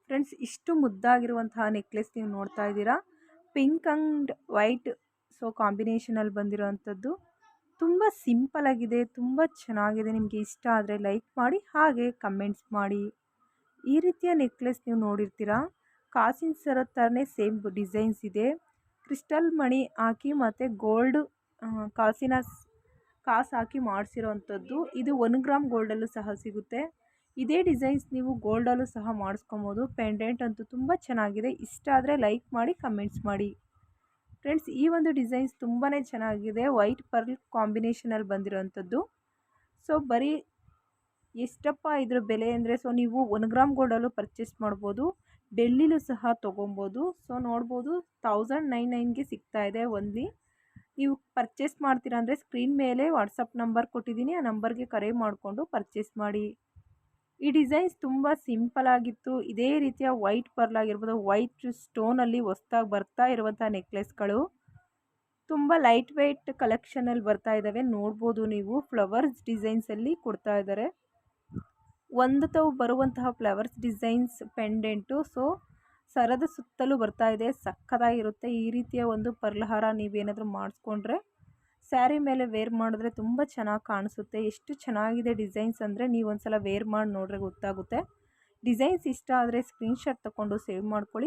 Friends, ಇಷ್ಟು ಮುದ್ದಾಗಿರುವಂತಹ necklace ನೀವು ನೋಡ್ತಾ ಇದ್ದೀರಾ. ಪಿಂಕ್ ಆ್ಯಂಡ್ ವೈಟ್ ಕಾಂಬಿನೇಷನಲ್ಲಿ ಬಂದಿರೋವಂಥದ್ದು. ತುಂಬ ಸಿಂಪಲ್ ಆಗಿದೆ, ತುಂಬ ಚೆನ್ನಾಗಿದೆ. ನಿಮಗೆ ಇಷ್ಟ ಆದರೆ ಲೈಕ್ ಮಾಡಿ, ಹಾಗೆ ಕಮೆಂಟ್ಸ್ ಮಾಡಿ. ಈ ರೀತಿಯ ನೆಕ್ಲೆಸ್ ನೀವು ನೋಡಿರ್ತೀರಾ. ಕಾಸಿನ ಸರ ಥರನೇ ಸೇಮ್ ಡಿಸೈನ್ಸ್ ಇದೆ. ಕ್ರಿಸ್ಟಲ್ ಮಣಿ ಹಾಕಿ ಮತ್ತು ಗೋಲ್ಡ್ ಕಾಸು ಹಾಕಿ ಮಾಡಿಸಿರೋ ಅಂಥದ್ದು. ಇದು 1 ಗ್ರಾಮ್ ಗೋಲ್ಡಲ್ಲೂ ಸಹ ಸಿಗುತ್ತೆ. ಇದೇ ಡಿಸೈನ್ಸ್ ನೀವು ಗೋಲ್ಡಲ್ಲೂ ಸಹ ಮಾಡಿಸ್ಕೊಬೋದು. ಪೆಂಡೆಂಟ್ ಅಂತೂ ತುಂಬ ಚೆನ್ನಾಗಿದೆ. ಇಷ್ಟ ಆದರೆ ಲೈಕ್ ಮಾಡಿ, ಕಮೆಂಟ್ಸ್ ಮಾಡಿ. ಫ್ರೆಂಡ್ಸ್, ಈ ಒಂದು ಡಿಸೈನ್ಸ್ ತುಂಬಾ ಚೆನ್ನಾಗಿದೆ. ವೈಟ್ ಪರ್ಲ್ ಕಾಂಬಿನೇಷನಲ್ಲಿ ಬಂದಿರೋವಂಥದ್ದು. ಬರೀ ಎಷ್ಟಪ್ಪ ಇದ್ರ ಬೆಲೆ ಅಂದರೆ, ನೀವು 1 ಗ್ರಾಮ್ ಗೋಲ್ಡಲ್ಲೂ ಪರ್ಚೇಸ್ ಮಾಡ್ಬೋದು, ಡೆಲ್ಲಿಲೂ ಸಹ ತೊಗೊಬೋದು. ನೋಡ್ಬೋದು 1999ಗೆ ಸಿಗ್ತಾ ಇದೆ ಓನ್ಲಿ. ನೀವು ಪರ್ಚೇಸ್ ಮಾಡ್ತೀರಾ ಅಂದರೆ ಸ್ಕ್ರೀನ್ ಮೇಲೆ ವಾಟ್ಸಪ್ ನಂಬರ್ ಕೊಟ್ಟಿದ್ದೀನಿ, ಆ ನಂಬರ್ಗೆ ಕರೆ ಮಾಡಿಕೊಂಡು ಪರ್ಚೇಸ್ ಮಾಡಿ. ಈ ಡಿಸೈನ್ಸ್ ತುಂಬ ಸಿಂಪಲ್ ಆಗಿತ್ತು. ಇದೇ ರೀತಿಯ ವೈಟ್ ಪರ್ಲ್ ಆಗಿರ್ಬೋದು, ವೈಟ್ ಸ್ಟೋನಲ್ಲಿ ಹೊಸ್ದಾಗಿ ಬರ್ತಾ ಇರುವಂಥ ನೆಕ್ಲೆಸ್ಗಳು ತುಂಬ ಲೈಟ್ ವೆಯ್ಟ್ ಕಲೆಕ್ಷನಲ್ಲಿ ಬರ್ತಾ ಇದ್ದಾವೆ. ನೋಡ್ಬೋದು ನೀವು, ಫ್ಲವರ್ಸ್ ಡಿಸೈನ್ಸಲ್ಲಿ ಕೊಡ್ತಾ ಇದ್ದಾರೆ. ಒಂದು ತಾವು ಬರುವಂತಹ ಫ್ಲವರ್ಸ್ ಡಿಸೈನ್ಸ್ ಪೆಂಡೆಂಟು ಸರದ ಸುತ್ತಲೂ ಬರ್ತಾ ಇದೆ. ಸಕ್ಕತ್ತಾಗಿರುತ್ತೆ. ಈ ರೀತಿಯ ಒಂದು ಪರ್ಲ್ ಹಾರ ನೀವೇನಾದರೂ ಮಾಡಿಸ್ಕೊಂಡ್ರೆ ಸ್ಯಾರಿ ಮೇಲೆ ವೇರ್ ಮಾಡಿದ್ರೆ ತುಂಬ ಚೆನ್ನಾಗಿ ಕಾಣಿಸುತ್ತೆ. ಎಷ್ಟು ಚೆನ್ನಾಗಿದೆ ಡಿಸೈನ್ಸ್ ಅಂದರೆ ನೀವು ಒಂದ್ಸಲ ವೇರ್ ಮಾಡಿ ನೋಡ್ರೆ ಗೊತ್ತಾಗುತ್ತೆ. ಡಿಸೈನ್ಸ್ ಇಷ್ಟ ಆದರೆ ಸ್ಕ್ರೀನ್ಶಾಟ್ ತಗೊಂಡು ಸೇವ್ ಮಾಡ್ಕೊಳ್ಳಿ.